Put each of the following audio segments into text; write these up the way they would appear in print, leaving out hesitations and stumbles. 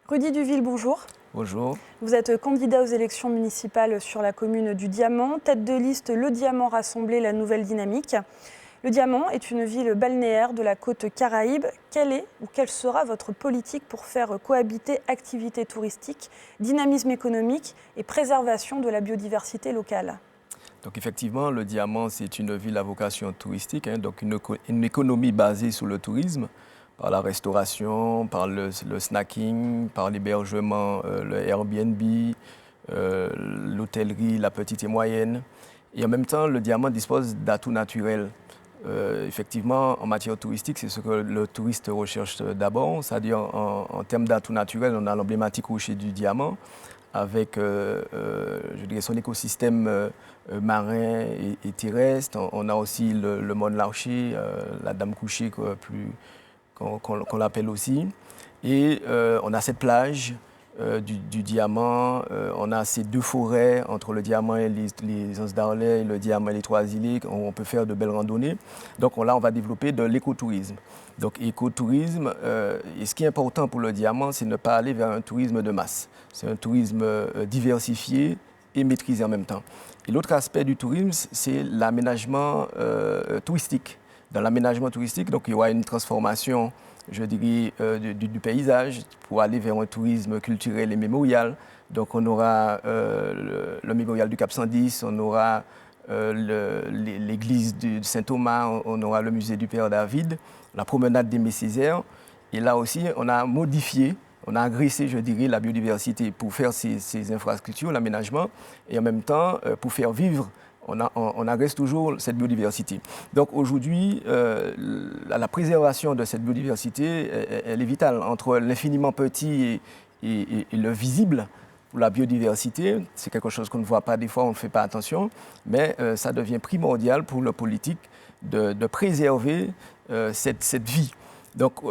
Rudy Duville, bonjour. Bonjour. Vous êtes candidat aux élections municipales sur la commune du Diamant, tête de liste Le Diamant Rassemblé, la nouvelle dynamique. Le Diamant est une ville balnéaire de la côte Caraïbe. Quelle est ou quelle sera votre politique pour faire cohabiter activité touristique, dynamisme économique et préservation de la biodiversité locale ? Donc effectivement, le Diamant, c'est une ville à vocation touristique, donc une économie basée sur le tourisme, par la restauration, par le snacking, par l'hébergement, le Airbnb, l'hôtellerie, la petite et moyenne. Et en même temps, le Diamant dispose d'atouts naturels. Effectivement, en matière touristique, c'est ce que le touriste recherche d'abord, c'est-à-dire en termes d'atouts naturels, on a l'emblématique rocher du Diamant, avec je dirais son écosystème marin et terrestre. On a aussi le Mont Larcher, la Dame Couchée qu'on l'appelle aussi. Et on a cette plage du Diamant, on a ces deux forêts entre le Diamant et les Anses d'Arlet, le Diamant et les Trois Îlets, où on peut faire de belles randonnées. Donc là, on va développer de l'écotourisme. Donc écotourisme, et ce qui est important pour le Diamant, c'est ne pas aller vers un tourisme de masse. C'est un tourisme diversifié et maîtrisé en même temps. Et l'autre aspect du tourisme, c'est l'aménagement touristique. Dans l'aménagement touristique, donc, il y aura une transformation, je dirais, du paysage pour aller vers un tourisme culturel et mémorial. Donc on aura le mémorial du Cap 110, on aura l'église de Saint-Thomas, on aura le musée du Père David, la promenade d'Aimé Césaire. Et là aussi, on a modifié, on a agressé, je dirais, la biodiversité pour faire ces infrastructures, l'aménagement, et en même temps, pour faire vivre, on agresse toujours cette biodiversité. Donc aujourd'hui, la préservation de cette biodiversité, elle est vitale. Entre l'infiniment petit et le visible pour la biodiversité, c'est quelque chose qu'on ne voit pas des fois, on ne fait pas attention, mais ça devient primordial pour le politique de préserver cette vie. Donc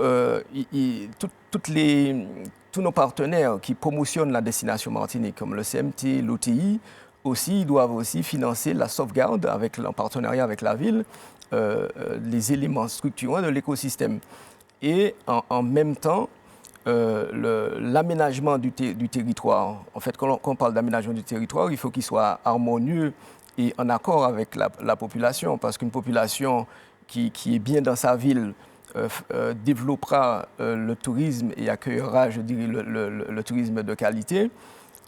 tous nos partenaires qui promotionnent la destination Martinique, comme le CMT, l'OTI, aussi, ils doivent aussi financer la sauvegarde en partenariat avec la ville, les éléments structurants de l'écosystème. Et en même temps, l'aménagement du territoire. En fait, quand on parle d'aménagement du territoire, il faut qu'il soit harmonieux et en accord avec la population, parce qu'une population qui est bien dans sa ville développera le tourisme et accueillera, je dirais, le tourisme de qualité.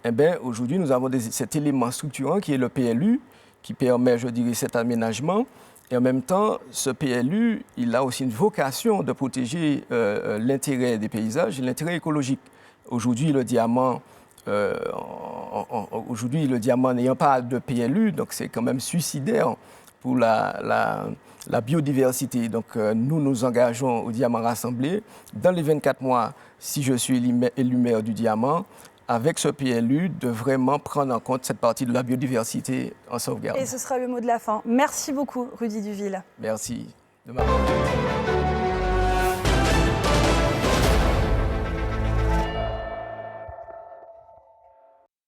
Eh bien, aujourd'hui, nous avons cet élément structurant qui est le PLU, qui permet, je dirais, cet aménagement. Et en même temps, ce PLU, il a aussi une vocation de protéger l'intérêt des paysages et l'intérêt écologique. Aujourd'hui, le Diamant n'ayant pas de PLU, donc c'est quand même suicidaire pour la biodiversité. Donc nous nous engageons au Diamant Rassemblé. Dans les 24 mois, si je suis élu maire du Diamant, avec ce PLU, de vraiment prendre en compte cette partie de la biodiversité en sauvegarde. Et ce sera le mot de la fin. Merci beaucoup, Rudy Duville. Merci de m'avoir.